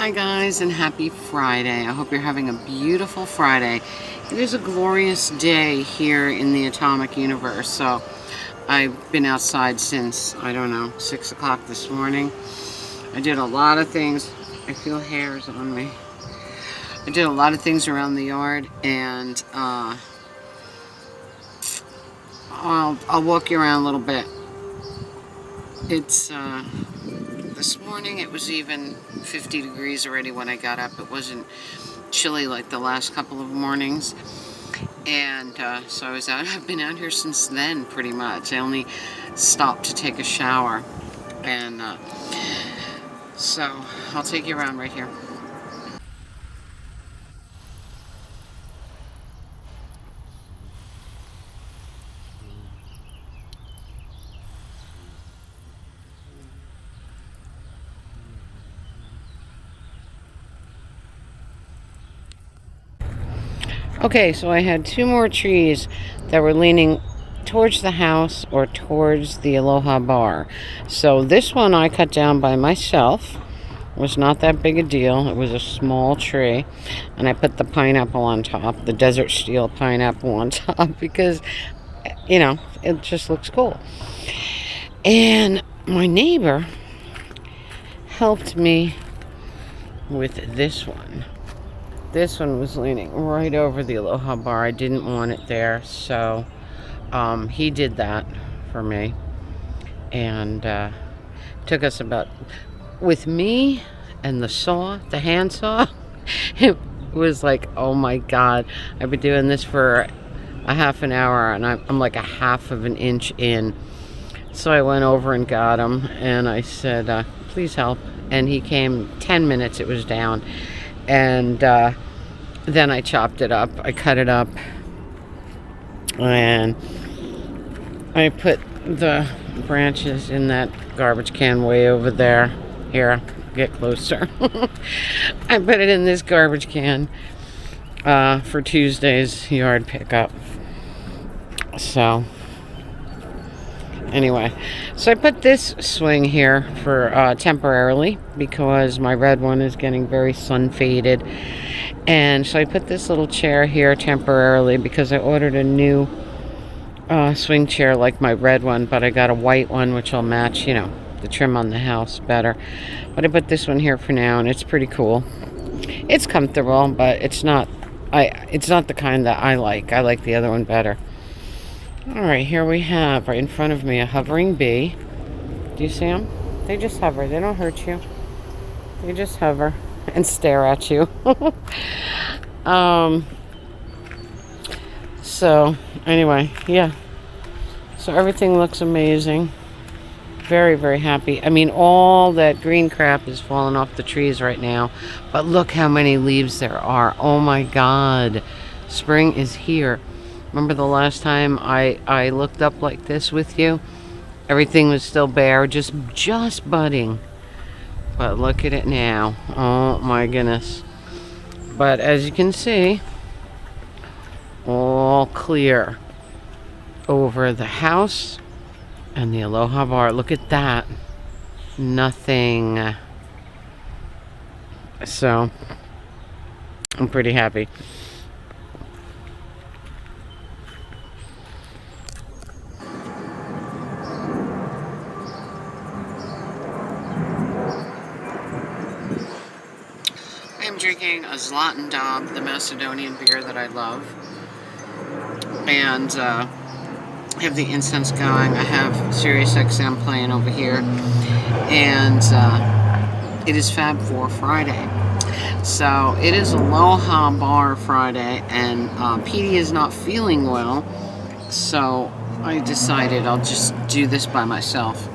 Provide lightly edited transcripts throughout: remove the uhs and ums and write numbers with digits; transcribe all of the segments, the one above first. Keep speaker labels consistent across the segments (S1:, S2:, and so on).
S1: Hi guys, and happy Friday. I hope you're having a beautiful Friday. It is a glorious day here in the atomic universe. So I've been outside since, I don't know, 6 o'clock this morning. I did a lot of things. I feel hairs on me. I did a lot of things around the yard, and I'll walk you around a little bit. It's this morning it was even 50 degrees already when I got up. It wasn't chilly like the last couple of mornings, and so I was out. I've been out here since then, pretty much. I only stopped to take a shower, and so I'll take you around right here. Okay, so I had two more trees that were leaning towards the house or towards the Aloha Bar. So this one I cut down by myself. It was not that big a deal. It was a small tree. And I put the pineapple on top, the desert steel pineapple on top, because, you know, it just looks cool. And my neighbor helped me with this one. This one was leaning right over the Aloha Bar. I didn't want it there, so he did that for me. And took us about, with me and the saw, the hand saw, it was like, oh my God. I've been doing this for a half an hour, and I'm like a half of an inch in. So I went over and got him, and I said, please help. And he came 10 minutes, it was down. And then I chopped it up. I cut it up, and I put the branches in that garbage can way over there. Here, get closer. I put it in this garbage can for Tuesday's yard pickup. So anyway, so I put this swing here for temporarily because my red one is getting very sun faded. And so I put this little chair here temporarily because I ordered a new swing chair like my red one, but I got a white one which will match, you know, the trim on the house better. But I put this one here for now, and it's pretty cool. It's comfortable, but it's not the kind that I like. I like the other one better. Alright, here we have, right in front of me, a hovering bee. Do you see them? They just hover. They don't hurt you. They just hover and stare at you. So, anyway, yeah. So everything looks amazing. Very, very happy. I mean, all that green crap is falling off the trees right now. But look how many leaves there are. Oh my God. Spring is here. Remember the last time I looked up like this with you? Everything was still bare, just budding. But look at it now. Oh my goodness. But as you can see, all clear over the house and the Aloha Bar. Look at that. Nothing. So I'm pretty happy. I'm drinking a Zlatan Dab, the Macedonian beer that I love, and I have the incense going. I have Sirius XM playing over here, and it is Fab 4 Friday. So it is Aloha Bar Friday, and Petey is not feeling well, so I decided I'll just do this by myself.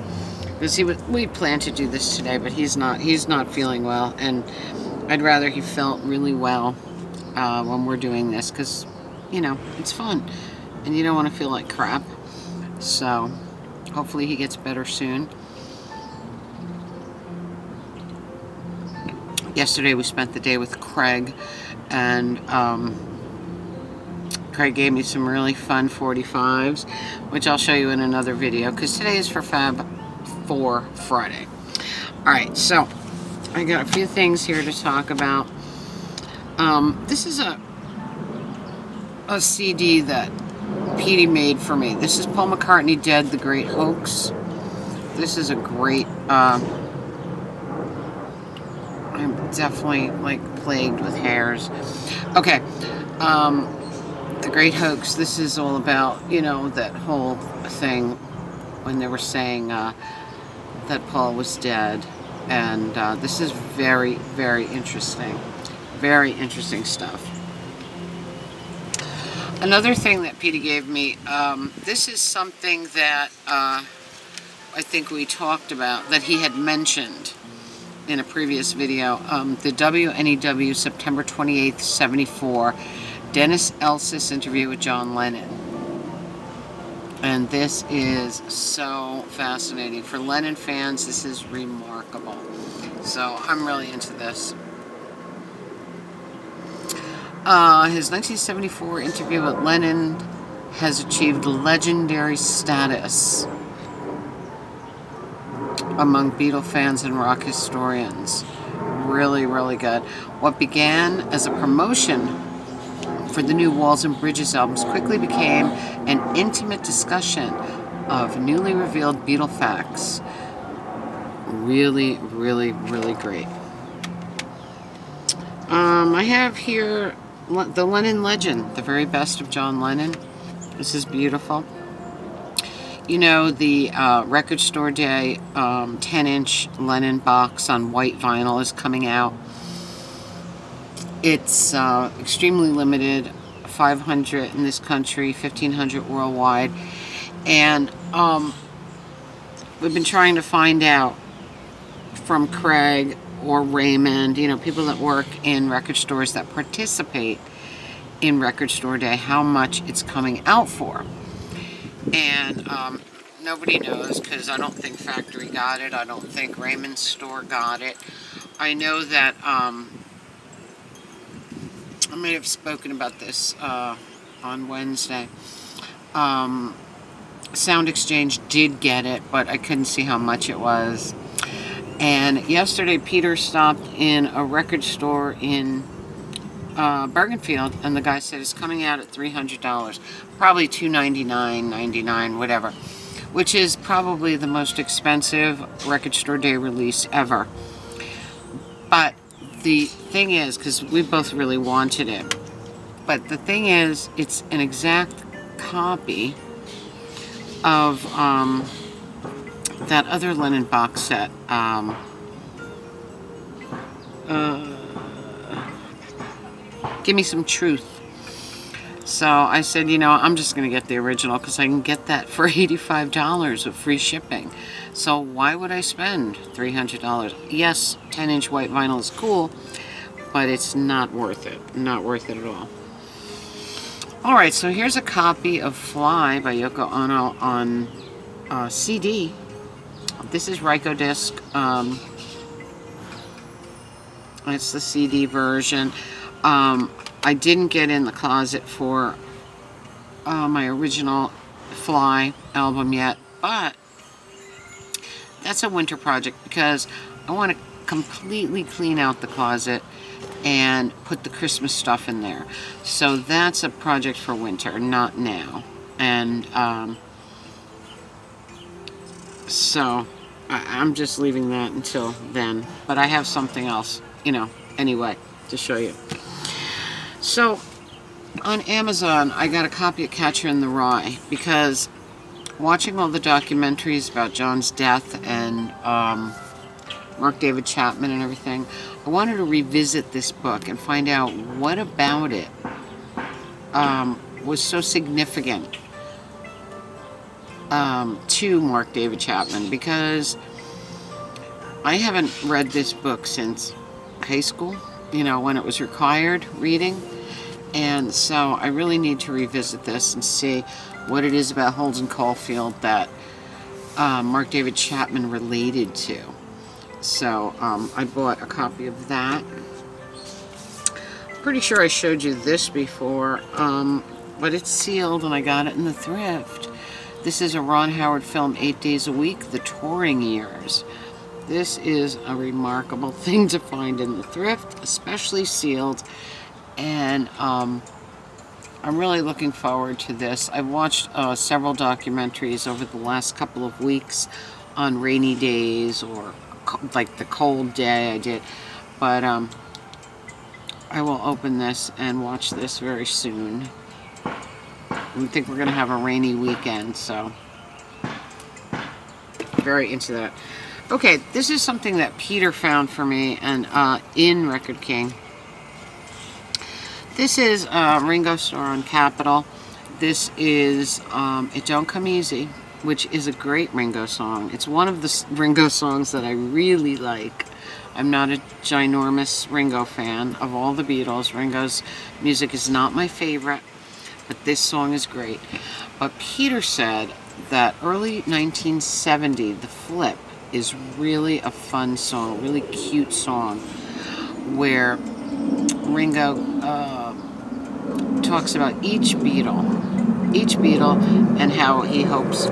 S1: Because we planned to do this today, but he's not feeling well, and I'd rather he felt really well when we're doing this, because, you know, it's fun, and you don't want to feel like crap. So hopefully he gets better soon. Yesterday we spent the day with Craig, and Craig gave me some really fun 45s, which I'll show you in another video, because today is for Fab 4 Friday. Alright, so I got a few things here to talk about. This is a CD that Petey made for me. This is Paul McCartney Dead, The Great Hoax. This is a great, I'm definitely like plagued with hairs. Okay, The Great Hoax. This is all about, you know, that whole thing when they were saying that Paul was dead. And this is very, very interesting. Very interesting stuff. Another thing that Petey gave me, this is something that I think we talked about, that he had mentioned in a previous video. The WNEW September 28th, 74, Dennis Elsis interview with John Lennon. And this is so fascinating. For Lennon fans, this is remarkable. So I'm really into this. His 1974 interview with Lennon has achieved legendary status among Beatle fans and rock historians. Really, really good. What began as a promotion for the new Walls and Bridges albums quickly became an intimate discussion of newly revealed Beatle facts. Really, really, really great. I have here the Lennon Legend, the very best of John Lennon. This is beautiful. You know, the Record Store Day 10-inch Lennon box on white vinyl is coming out. It's extremely limited, 500 in this country, 1,500 worldwide. And we've been trying to find out from Craig or Raymond, you know, people that work in record stores that participate in Record Store Day, how much it's coming out for. And nobody knows, because I don't think Factory got it. I don't think Raymond's store got it. I know that I may have spoken about this on Wednesday. Sound Exchange did get it, but I couldn't see how much it was. And yesterday, Peter stopped in a record store in Bergenfield, and the guy said it's coming out at $300, probably $299, $99, whatever, which is probably the most expensive Record Store Day release ever. But the thing is, because we both really wanted it, but the thing is, it's an exact copy of that other Lennon box set. Give Me Some Truth. So I said, you know, I'm just going to get the original because I can get that for $85 with free shipping. So why would I spend $300? Yes, 10-inch white vinyl is cool, but it's not worth it. Not worth it at all. Alright, so here's a copy of Fly by Yoko Ono on CD. This is Rykodisc. It's the CD version. I didn't get in the closet for my original Fly album yet, but that's a winter project because I want to completely clean out the closet and put the Christmas stuff in there. So that's a project for winter, not now. And so I'm just leaving that until then. But I have something else, you know, anyway, to show you. So on Amazon, I got a copy of Catcher in the Rye because watching all the documentaries about John's death and Mark David Chapman and everything, I wanted to revisit this book and find out what about it was so significant to Mark David Chapman, because I haven't read this book since high school, you know, when it was required reading. And so I really need to revisit this and see what it is about Holden Caulfield that Mark David Chapman related to. So I bought a copy of that. Pretty sure I showed you this before, but it's sealed and I got it in the thrift. This is a Ron Howard film, 8 Days a Week, The Touring Years. This is a remarkable thing to find in the thrift, especially sealed. And I'm really looking forward to this. I've watched several documentaries over the last couple of weeks on rainy days or like the cold day I did. But I will open this and watch this very soon. I think we're going to have a rainy weekend, so very into that. Okay, this is something that Peter found for me and in Record King. This is Ringo Starr on Capitol. This is It Don't Come Easy, which is a great Ringo song. It's one of the Ringo songs that I really like. I'm not a ginormous Ringo fan of all the Beatles. Ringo's music is not my favorite, but this song is great. But Peter said that early 1970, The Flip is really a fun song, really cute song, where Ringo talks about each Beatle and how he hopes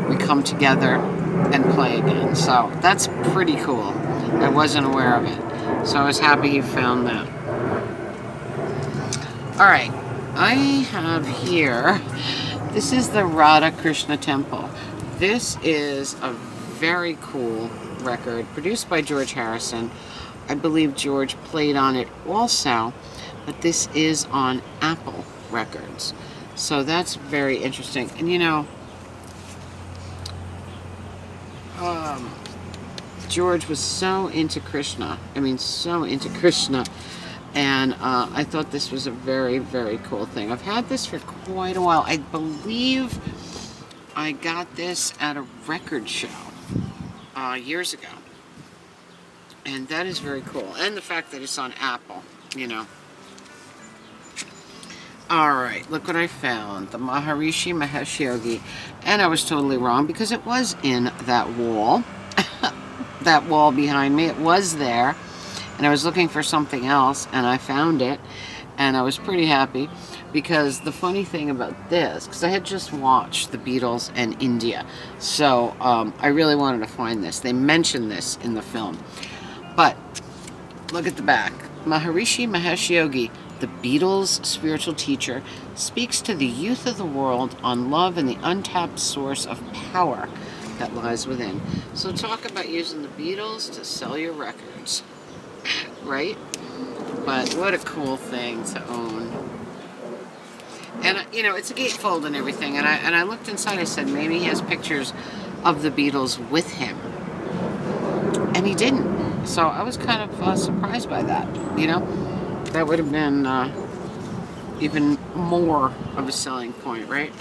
S1: we come together and play again. So that's pretty cool. I wasn't aware of it, so I was happy he found that. Alright, I have here, this is the Radha Krishna Temple. This is a very cool record produced by George Harrison. I believe George played on it also, but this is on Apple Records. So that's very interesting. And you know, George was so into Krishna. I mean, so into Krishna. And I thought this was a very, very cool thing. I've had this for quite a while. I believe I got this at a record show years ago. And that is very cool. And the fact that it's on Apple, you know. Alright, look what I found. The Maharishi Mahesh Yogi. And I was totally wrong because it was in that wall. That wall behind me. It was there. And I was looking for something else and I found it. And I was pretty happy because the funny thing about this, because I had just watched the Beatles and India. So I really wanted to find this. They mentioned this in the film. But look at the back. Maharishi Mahesh Yogi, the Beatles' spiritual teacher, speaks to the youth of the world on love and the untapped source of power that lies within. So talk about using the Beatles to sell your records, right? But what a cool thing to own. And you know, it's a gatefold and everything. And I looked inside. I said maybe he has pictures of the Beatles with him, and he didn't. So I was kind of surprised by that, you know. That would have been even more of a selling point, right?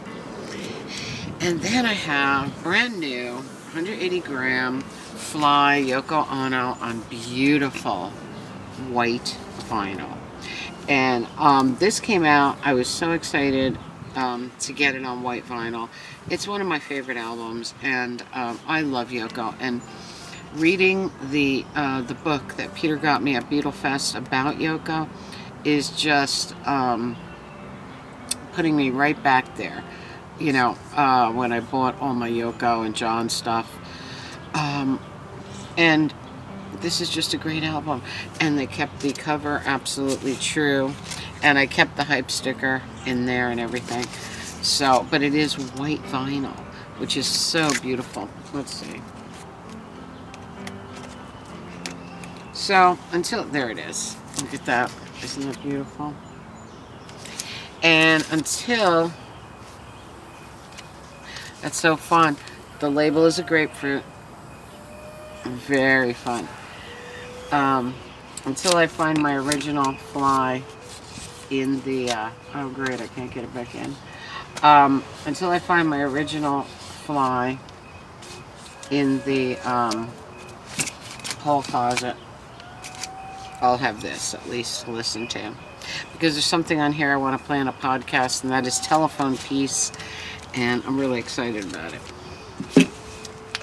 S1: And then I have brand new 180 gram Fly Yoko Ono on beautiful white vinyl. And this came out, I was so excited to get it on white vinyl. It's one of my favorite albums, and I love Yoko. And reading the book that Peter got me at Beatlefest about Yoko is just putting me right back there. You know, when I bought all my Yoko and John stuff. And this is just a great album. And they kept the cover absolutely true. And I kept the hype sticker in there and everything. So, but it is white vinyl, which is so beautiful. Let's see. So, there it is. Look at that. Isn't that beautiful? And until, that's so fun. The label is a grapefruit. Very fun. Until I find my original Fly in the, oh great, I can't get it back in. Until I find my original Fly in the hall closet, I'll have this at least to listen to. Because there's something on here I want to play on a podcast, and that is Telephone Peace, and I'm really excited about it.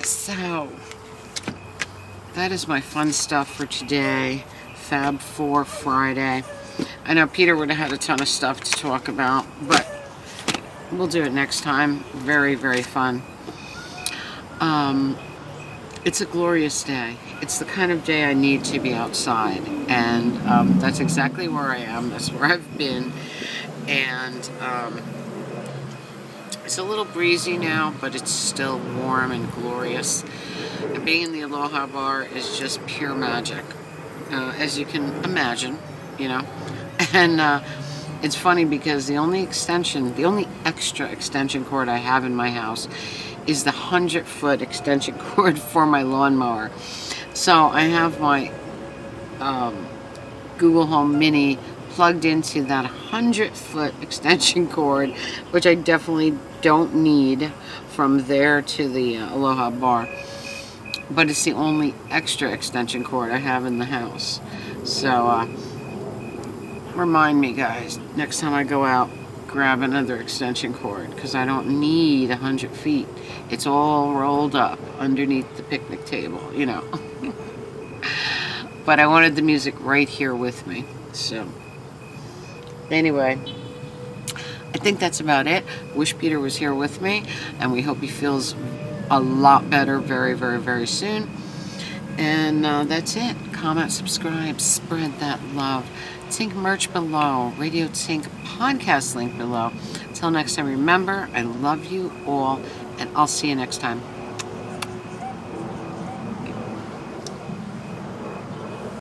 S1: So, that is my fun stuff for today. Fab 4 Friday. I know Peter would have had a ton of stuff to talk about, but we'll do it next time. Very, very fun. It's a glorious day. It's the kind of day I need to be outside, and that's exactly where I am. That's where I've been, and it's a little breezy now, but it's still warm and glorious. And being in the Aloha Bar is just pure magic, as you can imagine, you know. And it's funny because the only extra extension cord I have in my house is the 100-foot extension cord for my lawnmower. So I have my Google Home Mini plugged into that 100-foot extension cord, which I definitely don't need from there to the Aloha Bar. But it's the only extra extension cord I have in the house. So remind me, guys, next time I go out, grab another extension cord, because I don't need 100 feet. It's all rolled up underneath the picnic table, you know. But I wanted the music right here with me. So anyway, I think that's about it. Wish Peter was here with me, and we hope he feels a lot better very, very, very soon. And that's it. Comment, subscribe, spread that love. Tink merch below. Radio Tink podcast link below. Till next time, remember, I love you all, and I'll see you next time.